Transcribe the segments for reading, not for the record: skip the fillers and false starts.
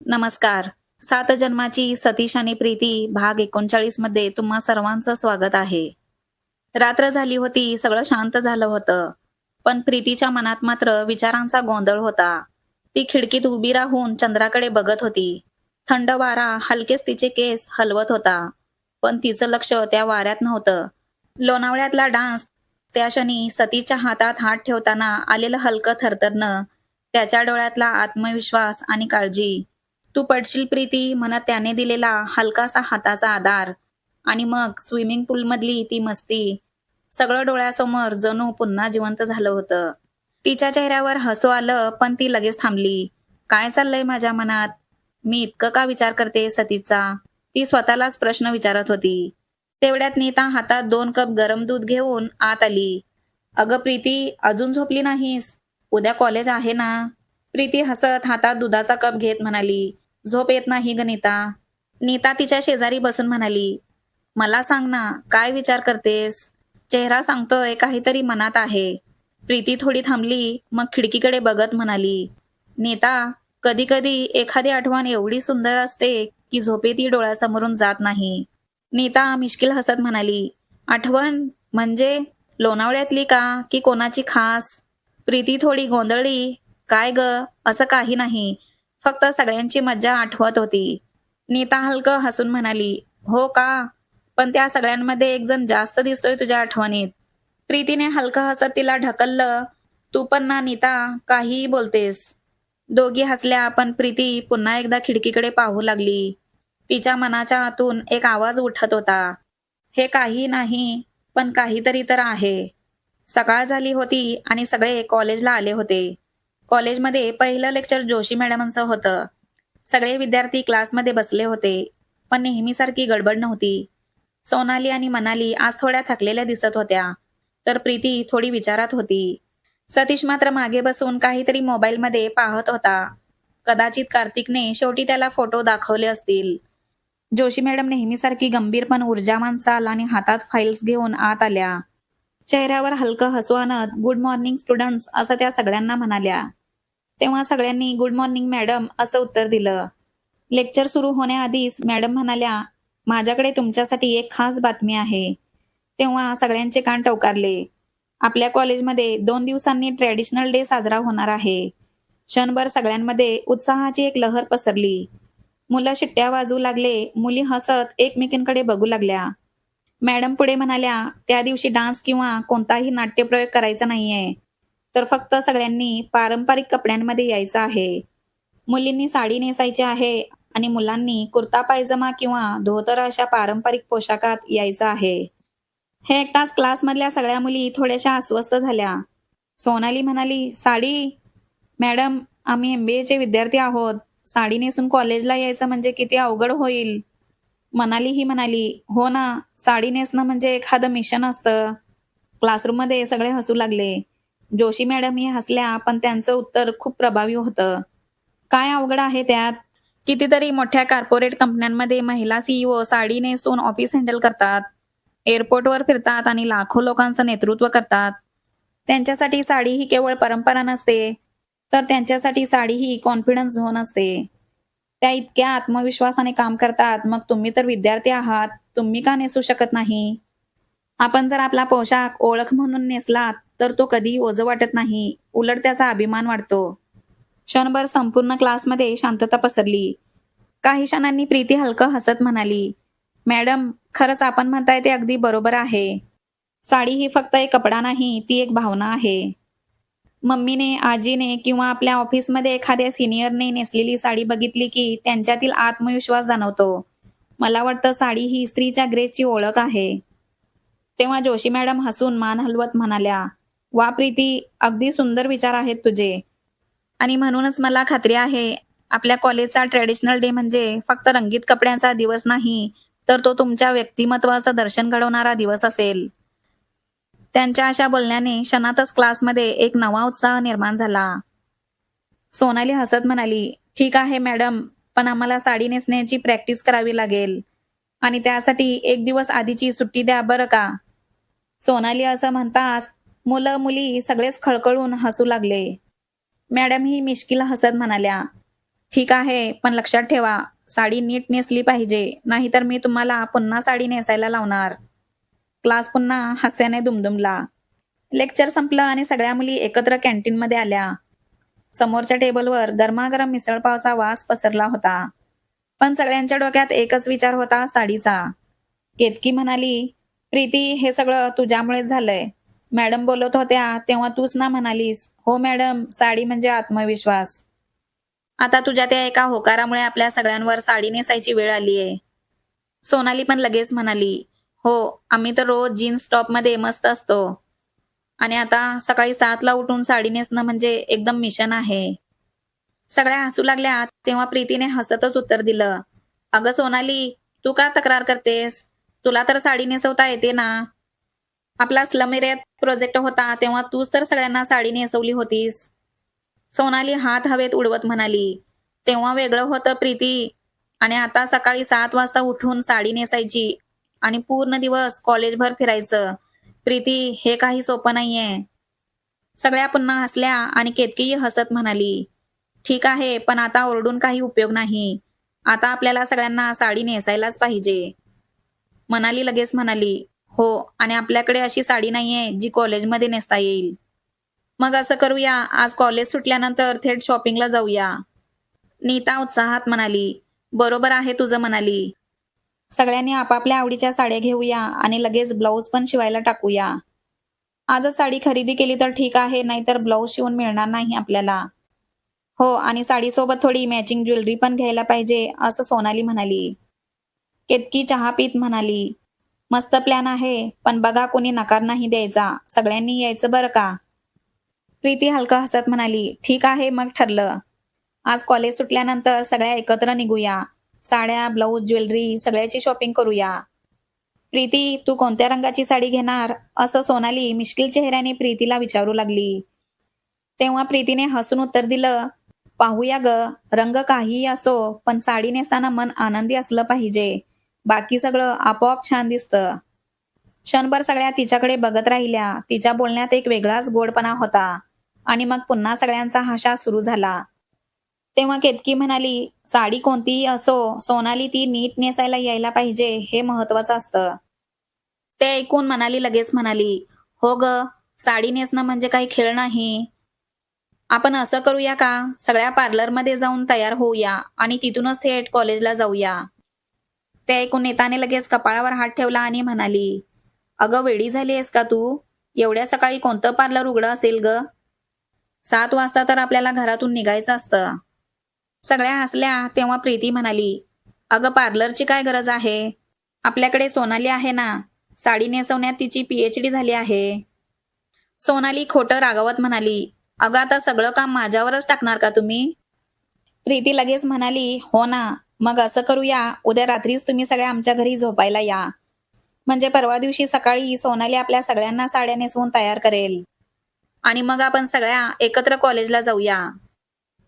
नमस्कार. सात जन्माची सतीश आणि प्रीती भाग 39 मध्ये तुम्हा सर्वांचं स्वागत आहे. रात्र झाली होती, सगळं शांत झालं होतं. पण प्रीतीच्या मनात मात्र विचारांचा गोंधळ होता. ती खिडकीत उभी राहून चंद्राकडे बघत होती. थंड वारा हलकेच तिचे केस हलवत होता. पण तिचं लक्ष त्या वाऱ्यात नव्हतं. लोणावळ्यातला डान्स, त्या क्षणी सतीच्या हातात हात ठेवताना आलेलं हलकं थरथरणं, त्याच्या डोळ्यातला आत्मविश्वास आणि काळजी. तू पडशील प्रीती म्हणत त्याने दिलेला हलकासा हाताचा आधार आणि मग स्विमिंग पूलमधली ती मस्ती, सगळं डोळ्यासमोर जणू पुन्हा जिवंत झालं होतं. तिच्या चेहऱ्यावर हसू आलं, पण ती लगेच थांबली. काय चाललंय माझ्या मनात? मी इतकं का विचार करते सतीचा? ती स्वतःलाच प्रश्न विचारत होती. तेवढ्यात नीता हातात 2 कप गरम दूध घेऊन आत आली. अगं प्रीती, अजून झोपली नाहीस? उद्या कॉलेज आहे ना? प्रीती हसत हातात दुधाचा कप घेत म्हणाली, झोप येत नाही ग नीता. नीता तिच्या शेजारी बसून म्हणाली, मला सांग ना, काय विचार करतेस? चेहरा सांगतोय काहीतरी मनात आहे. प्रीती थोडी थांबली, मग खिडकीकडे बघत म्हणाली, नीता, कधी कधी एखादी आठवण एवढी सुंदर असते की झोपेतही डोळ्यासमोरून जात नाही. नीता मिश्किल हसत म्हणाली, आठवण म्हणजे लोणावळ्यातली का की कोणाची खास? प्रीती थोडी गोंधळली, काय ग, असं काही नाही, फक्त सगळ्यांची मज्जा आठवत होती. नीता हलकं हसून म्हणाली, हो का? पण त्या सगळ्यांमध्ये एक जण जास्त दिसतोय तुझ्या आठवणीत. प्रीतीने हलकं हसत तिला ढकललं, तू पण ना नीता, काहीही बोलतेस. दोघी हसल्या, पण प्रीती पुन्हा एकदा खिडकीकडे पाहू लागली. तिच्या मनाच्या आतून एक आवाज उठत होता, हे काही नाही, पण काहीतरी तर आहे. सकाळ झाली होती आणि सगळे कॉलेजला आले होते. कॉलेजमध्ये पहिलं लेक्चर जोशी मॅडमांचं होतं. सगळे विद्यार्थी क्लासमध्ये बसले होते, पण नेहमीसारखी गडबड नव्हती. सोनाली आणि मनाली आज थोड्या थकलेल्या दिसत होत्या, तर प्रीती थोडी विचारात होती. सतीश मात्र मागे बसून काहीतरी मोबाईलमध्ये पाहत होता. कदाचित कार्तिकने शेवटी त्याला फोटो दाखवले असतील. जोशी मॅडम नेहमीसारखी गंभीर पण ऊर्जावान चाल आणि हातात फाईल्स घेऊन आत आल्या. चेहऱ्यावर हलकं हसू आणत, गुड मॉर्निंग स्टुडंट्स, असं त्या सगळ्यांना म्हणाल्या. तेव्हा सगळ्यांनी गुड मॉर्निंग मॅडम असं उत्तर दिलं. लेक्चर सुरू होण्याआधीच मॅडम म्हणाल्या, माझ्याकडे तुमच्यासाठी एक खास बातमी आहे. तेव्हा सगळ्यांचे कान टवकारले. आपल्या कॉलेजमध्ये 2 दिवसांनी ट्रॅडिशनल डे साजरा होणार आहे. क्षणभर सगळ्यांमध्ये उत्साहाची एक लहर पसरली. मुलं शिट्ट्या वाजवू लागले, मुली हसत एकमेकींकडे बघू लागल्या. मॅडम पुढे म्हणाल्या, त्या दिवशी डान्स किंवा कोणताही नाट्यप्रयोग करायचा नाहीये, तर फक्त सगळ्यांनी पारंपरिक कपड्यांमध्ये यायचं आहे. मुलींनी साडी नेसायची आहे आणि मुलांनी कुर्ता पायजमा किंवा धोतर अशा पारंपरिक पोशाखात यायचं आहे. हे ऐकताच क्लासमधल्या सगळ्या मुली थोड्याशा अस्वस्थ झाल्या. सोनाली म्हणाली, साडी? मॅडम, आम्ही MBAचे विद्यार्थी आहोत. साडी नेसून कॉलेजला यायचं म्हणजे किती अवघड होईल. मनाली ही म्हणाली, हो ना, साडी नेसणं म्हणजे एखादं मिशन असतं. क्लासरूममध्ये सगळे हसू लागले. जोशी मॅडमही हसल्या, पण त्यांचं उत्तर खूप प्रभावी होतं. काय अवघड आहे त्यात? कितीतरी मोठ्या कॉर्पोरेट कंपन्यांमध्ये महिला CEO साडी नेसून ऑफिस हँडल करतात, एअरपोर्टवर फिरतात आणि लाखो लोकांचं नेतृत्व करतात. त्यांच्यासाठी साडी ही केवळ परंपरा नसते, तर त्यांच्यासाठी साडी ही कॉन्फिडन्स झोन असते. त्या इतक्या आत्मविश्वासाने काम करतात, मग तुम्ही तर विद्यार्थी आहात, तुम्ही का नेसू शकत नाही? आपण जर आपला पोशाख ओळख म्हणून नेसलात, तर तो कधीही ओझं वाटत नाही, उलट त्याचा अभिमान वाटतो. क्षणभर संपूर्ण क्लासमध्ये शांतता पसरली. काही क्षणांनी प्रीती हलकं हसत म्हणाली, मॅडम, खरंच आपण म्हणताय ते अगदी बरोबर आहे. साडी ही फक्त एक कपडा नाही, ती एक भावना आहे. मम्मीने, आजीने किंवा आपल्या ऑफिसमध्ये एखाद्या सिनियरने नेसलेली साडी बघितली की त्यांच्यातील आत्मविश्वास जाणवतो. मला वाटतं साडी ही स्त्रीच्या ग्रेसची ओळख आहे. तेव्हा जोशी मॅडम हसून मान हलवत म्हणाल्या, वा प्रीती, अगदी सुंदर विचार आहेत तुझे. आणि म्हणूनच मला खात्री आहे, आपल्या कॉलेजचा ट्रेडिशनल डे म्हणजे फक्त रंगीत कपड्यांचा दिवस नाही, तर तो तुमच्या व्यक्तिमत्वाचं दर्शन घडवणारा दिवस असेल. त्यांच्या अशा बोलण्याने क्षणातच क्लासमध्ये एक नवा उत्साह निर्माण झाला. सोनाली हसत म्हणाली, ठीक आहे मॅडम, पण आम्हाला साडी नेसण्याची प्रॅक्टिस करावी लागेल आणि त्यासाठी 1 दिवस आधीची सुट्टी द्या बरं का. सोनाली असं म्हणताच मुलं मुली सगळेच खळखळून हसू लागले. मॅडम ही मिश्किल हसत म्हणाल्या, ठीक आहे, पण लक्षात ठेवा, साडी नीट नेसली पाहिजे, नाहीतर मी तुम्हाला पुन्हा साडी नेसायला लावणार. क्लास पुन्हा हास्याने दुमदुमला. लेक्चर संपलं आणि सगळ्या मुली एकत्र कॅन्टीनमध्ये आल्या. समोरच्या टेबलवर गरमागरम मिसळपावचा वास पसरला होता. पण सगळ्यांच्या डोक्यात एकच विचार होता, साडीचा. केतकी म्हणाली, "प्रीती, हे सगळं तुझ्यामुळेच झालंय. मॅडम बोलत होत्या तेव्हा तूच ना म्हणालीस, 'हो मॅडम, साडी म्हणजे आत्मविश्वास.' आता तुझ्या त्या एका होकारामुळे आपल्या सगळ्यांवर साडी नेसायची वेळ आलीये." सोनाली पण लगेच म्हणाली, "हो, आम्ही तर रोज जीन्स टॉपमध्ये मस्त असतो. आणि आता सकाळी 7ला उठून साडी नेसणं म्हणजे एकदम मिशन आहे." सगळ्या हसू लागल्या तेव्हा प्रीतीने हसतच उत्तर दिलं, "अगं सोनाली, तू का तक्रार करतेस? तुला तर साडी नेसवता येते ना. आपला स्लम एरियात प्रोजेक्ट होता तेव्हा तूच तर सगळ्यांना साडी नेसवली होतीस." सोनाली हात हवेत उडवत म्हणाली, "तेव्हा वेगळं होतं प्रीती, आणि आता सकाळी 7 वाजता उठून साडी नेसायची आणि पूर्ण दिवस कॉलेजभर फिरायचं. प्रीती, हे काही सोपं नाहीये." सगळ्या पुन्हा हसल्या आणि केतकीही हसत म्हणाली, "ठीक आहे, पण आता ओरडून काही उपयोग नाही. आता आपल्याला सगळ्यांना साडी नेसायलाच पाहिजे." मनाली लगेच म्हणाली, "हो, आणि आपल्याकडे अशी साडी नाहीये जी कॉलेजमध्ये नेसता येईल. मग असं करूया, आज कॉलेज सुटल्यानंतर थेट शॉपिंगला जाऊया." नीता उत्साहात म्हणाली, "बरोबर आहे तुझं म्हणाली. सगळ्यांनी आपापल्या आवडीच्या साड्या घेऊया आणि लगेच ब्लाऊज पण शिवायला टाकूया. आजच साडी खरेदी केली तर ठीक आहे, नाहीतर ब्लाऊज शिवून मिळणार नाही आपल्याला." "हो, आणि साडीसोबत थोडी मॅचिंग ज्वेलरी पण घ्यायला पाहिजे," असं सोनाली म्हणाली. केतकी चहा पीत म्हणाली, "मस्त प्लॅन आहे, पण बघा कोणी नकार नाही द्यायचा. सगळ्यांनी यायचं बरं का." प्रीती हलका हसत म्हणाली, "ठीक आहे, मग ठरलं. आज कॉलेज सुटल्यानंतर सगळ्या एकत्र निघूया. साड्या, ब्लाऊज, ज्वेलरी सगळ्याची शॉपिंग करूया." "प्रीती, तू कोणत्या रंगाची साडी घेणार?" असं सोनाली मिश्किल चेहऱ्याने प्रीतीला विचारू लागली. तेव्हा प्रीतीने हसून उत्तर दिलं, "पाहूया ग, रंग काहीही असो, पण साडी नेसताना मन आनंदी असलं पाहिजे. बाकी सगळं आपोआप छान दिसतं." क्षणभर सगळ्या तिच्याकडे बघत राहिल्या. तिच्या बोलण्यात एक वेगळाच गोडपणा होता. आणि मग पुन्हा सगळ्यांचा हाशा सुरू झाला. तेव्हा केतकी म्हणाली, "साडी कोणतीही असो, सोनाली ती नीट नेसायला यायला पाहिजे, हे महत्वाचं असतं." ते ऐकून मनाली लगेच म्हणाली, "हो ग, साडी नेसणं म्हणजे काही खेळ नाही. आपण असं करूया का, सगळ्या पार्लरमध्ये जाऊन तयार होऊया आणि तिथूनच थेट कॉलेजला जाऊया." ते ऐकून नेताने लगेच कपाळावर हात ठेवला आणि म्हणाली, "अगं वेडी झाली आहेस का तू? एवढ्या सकाळी कोणतं पार्लर उघडं असेल ग? 7 वाजता तर आपल्याला घरातून निघायचं असतं." सगळ्या हसल्या तेव्हा प्रीती म्हणाली, "अगं पार्लरची काय गरज आहे? आपल्याकडे सोनाली आहे ना, साडी नेसवण्यात तिची PhD झाली आहे." सोनाली खोटं रागावत म्हणाली, "अगं आता सगळं काम माझ्यावरच टाकणार का तुम्ही?" प्रीती लगेच म्हणाली, "हो ना, मग असं करूया, उद्या रात्रीच तुम्ही सगळ्या आमच्या घरी झोपायला या. म्हणजे परवा दिवशी सकाळी सोनाली आपल्या सगळ्यांना साड्या नेसवून तयार करेल. आणि मग आपण सगळ्या एकत्र कॉलेजला जाऊया."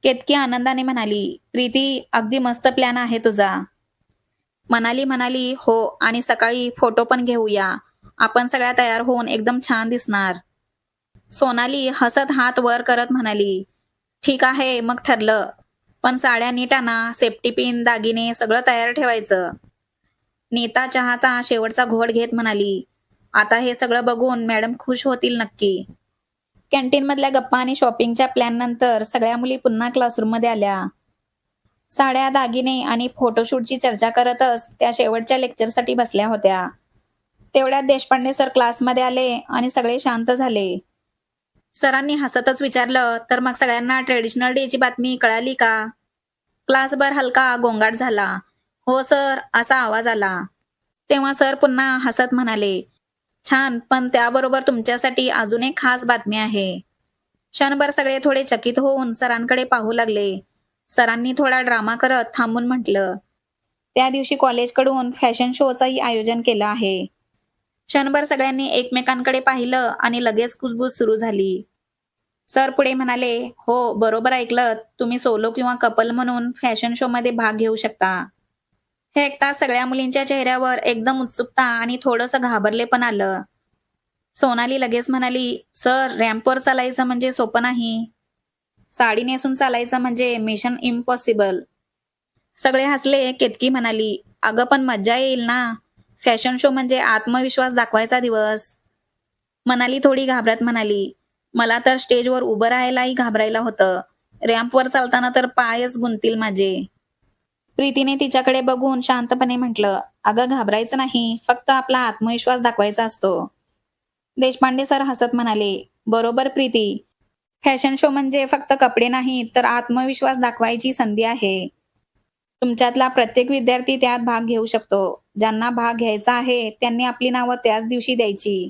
केतकी आनंदाने म्हणाली, "प्रीती, अगदी मस्त प्लॅन आहे तुझा." मनाली म्हणाली, "हो, आणि सकाळी फोटो पण घेऊया. आपण सगळ्या तयार होऊन एकदम छान दिसणार." सोनाली हसत हात वर करत म्हणाली, "ठीक आहे, मग ठरलं. पण साड्या नीट आणा, सेफ्टी पिन, दागिने सगळं तयार ठेवायचं." नीता चहाचा शेवटचा घोट घेत म्हणाली, "आता हे सगळं बघून मॅडम खुश होतील नक्की." कॅन्टीनमधल्या गप्पा आणि शॉपिंगच्या प्लॅननंतर सगळ्या मुली पुन्हा क्लासरूममध्ये आल्या. साड्या, दागिने आणि फोटोशूटची चर्चा करतच त्या शेवटच्या लेक्चरसाठी बसल्या होत्या. तेवढ्यात देशपांडे सर क्लासमध्ये आले आणि सगळे शांत झाले. सरांनी हसतच विचारलं, "तर मग सगळ्यांना ट्रेडिशनल डेची बातमी कळाली का?" क्लासभर हलका गोंगाट झाला. "हो सर," असा आवाज आला. तेव्हा सर पुन्हा हसत म्हणाले, "छान, पण त्याबरोबर तुमच्यासाठी अजून एक खास बातमी आहे." क्षणभर सगळे थोडे चकित होऊन सरांकडे पाहू लागले. सरांनी थोडा ड्रामा करत थांबून म्हटलं, "त्या दिवशी कॉलेजकडून फॅशन शोचंही आयोजन केलं आहे." क्षणभर सगळ्यांनी एकमेकांकडे पाहिलं आणि लगेच कुजबूज सुरू झाली. सर पुढे म्हणाले, "हो, बरोबर ऐकलत. तुम्ही सोलो किंवा कपल म्हणून फॅशन शोमध्ये भाग घेऊ शकता." हे ऐकताच सगळ्या मुलींच्या चेहऱ्यावर एकदम उत्सुकता आणि थोडंसं घाबरलेपण आलं. सोनाली लगेच म्हणाली, "सर, रॅम्पवर चालायचं म्हणजे सोपं नाही." साडी नेसून चालायचं म्हणजे मिशन इम्पॉसिबल. सगळे हसले. केतकी म्हणाली, अगं पण मज्जा येईल ना. फॅशन शो म्हणजे आत्मविश्वास दाखवायचा दिवस. मनाली थोडी घाबरत म्हणाली, मला तर स्टेजवर उभं राहायलाही घाबरायला होतं. रॅम्पवर चालताना तर पायच गुंतील माझे. प्रीतीने तिच्याकडे बघून शांतपणे म्हटलं, अगं घाबरायचं नाही, फक्त आपला आत्मविश्वास दाखवायचा असतो. देशपांडे सर हसत म्हणाले, बरोबर प्रीती. फॅशन शो म्हणजे फक्त कपडे नाहीत, तर आत्मविश्वास दाखवायची संधी आहे. तुमच्यातला प्रत्येक विद्यार्थी त्यात भाग घेऊ शकतो. ज्यांना भाग घ्यायचा आहे त्यांनी आपली नावं त्याच दिवशी द्यायची.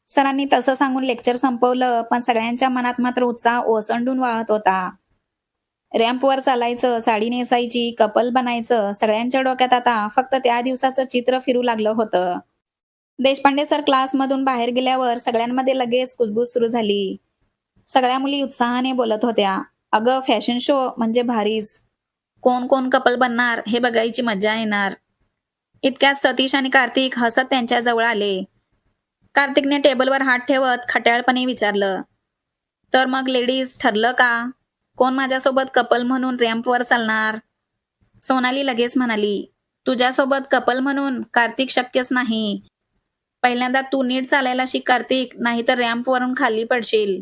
सरांनी तसं सांगून लेक्चर संपवलं, पण सगळ्यांच्या मनात मात्र उत्साह ओसंडून वाहत होता. रॅम्पवर चालायचं, साडी नेसायची, कपल बनायचं, सगळ्यांच्या डोक्यात आता फक्त त्या दिवसाचं चित्र फिरू लागलं होतं. देशपांडे सर क्लासमधून बाहेर गेल्यावर सगळ्यांमध्ये लगेच कुजबूज सुरू झाली. सगळ्या मुली उत्साहाने बोलत होत्या, अगं फॅशन शो म्हणजे भारीच. कोण कोण कपल बनणार हे बघायची मजा येणार. इतक्यात सतीश आणि कार्तिक हसत त्यांच्या जवळ आले. कार्तिकने टेबलवर हात ठेवत खट्याळपणे विचारलं, तर मग लेडीज ठरलं का? कोण माझ्यासोबत कपल म्हणून रॅम्पवर चालणार? सोनाली लगेच म्हणाली, तुझ्यासोबत कपल म्हणून कार्तिक शक्यच नाही. पहिल्यांदा तू नीट चालायला शिक कार्तिक, नाहीतर रॅम्पवरून खाली पडशील.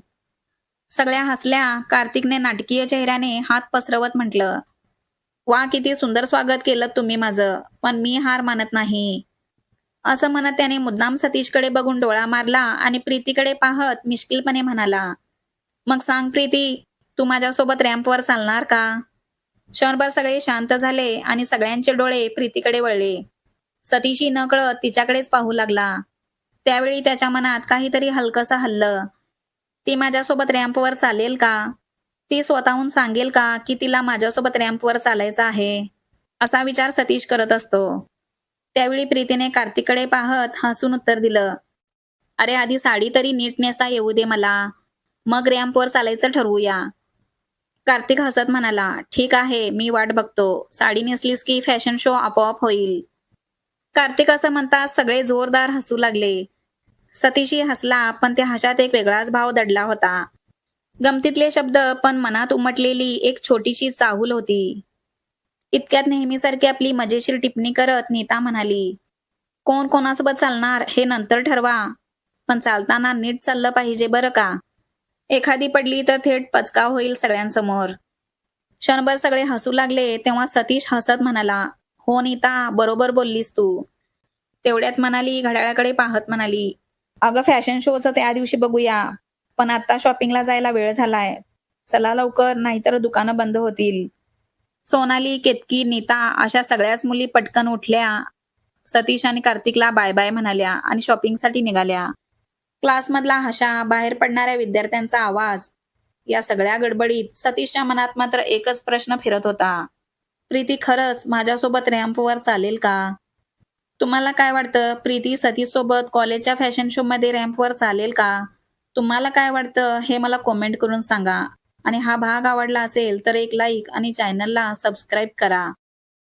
सगळ्या हसल्या. कार्तिकने नाटकीय चेहऱ्याने हात पसरवत म्हटलं, वा किती सुंदर स्वागत केलं तुम्ही माझं, पण मी हार मानत नाही. असं म्हणत त्याने मुद्दाम सतीशकडे बघून डोळा मारला आणि प्रीतीकडे पाहत मिश्किलपणे म्हणाला, मग सांग प्रीती, तू माझ्यासोबत रॅम्पवर चालणार का? क्षणभर सगळे शांत झाले आणि सगळ्यांचे डोळे प्रीतीकडे वळले. सतीशही नकळत तिच्याकडेच पाहू लागला. त्यावेळी त्याच्या मनात काहीतरी हलकंसं हललं. ती माझ्यासोबत रॅम्पवर चालेल का? ती स्वतःहून सांगेल का की तिला माझ्यासोबत रॅम्पवर चालायचं आहे? असा विचार सतीश करत असतो. त्यावेळी प्रीतीने कार्तिककडे पाहत हसून उत्तर दिलं, अरे आधी साडी तरी नीट नेसता येऊ दे मला, मग रॅम्पवर चालायचं ठरवूया. कार्तिक हसत म्हणाला, ठीक आहे, मी वाट बघतो. साडी नेसलीस की फॅशन शो आपोआप होईल. कार्तिक असं म्हणताच सगळे जोरदार हसू लागले. सतीशही हसला, पण त्या हशात एक वेगळाच भाव दडला होता. गमतीतले शब्द, पण मनात उमटलेली एक छोटीशी चाहूल होती. इतक्यात नेहमीसारखी आपली मजेशीर टिप्पणी करत नीता म्हणाली, कोण कोणासोबत चालणार हे नंतर ठरवा, पण चालताना नीट चाललं पाहिजे बरं का. एखादी पडली तर थेट पचका होईल सगळ्यांसमोर. क्षणभर सगळे हसू लागले. तेव्हा सतीश हसत म्हणाला, हो नीता, बरोबर बोललीस तू. तेवढ्यात मनाली घड्याळाकडे पाहत म्हणाली, अगं फॅशन शोचं त्या दिवशी बघूया, पण आता शॉपिंगला जायला वेळ झालाय. चला लवकर, नाहीतर दुकानं बंद होतील. सोनाली, केतकी, नीता अशा सगळ्याच मुली पटकन उठल्या. सतीश आणि कार्तिकला बाय बाय म्हणाल्या आणि शॉपिंगसाठी निघाल्या. क्लासमधला हशा, बाहेर पडणाऱ्या विद्यार्थ्यांचा आवाज, या सगळ्या गडबडीत सतीशच्या मनात मात्र एकच प्रश्न फिरत होता, प्रीती खरंच माझ्यासोबत रॅम्पवर चालेल का? तुम्हाला काय वाटतं, प्रीती सतीश सोबत कॉलेजच्या फॅशन शो मध्ये रॅम्पवर चालेल का? तुम्हाला काय वाटतं हे मला कमेंट करून सांगा. आणि हा भाग आवडला असेल तर एक लाईक आणि चॅनलला सबस्क्राईब करा.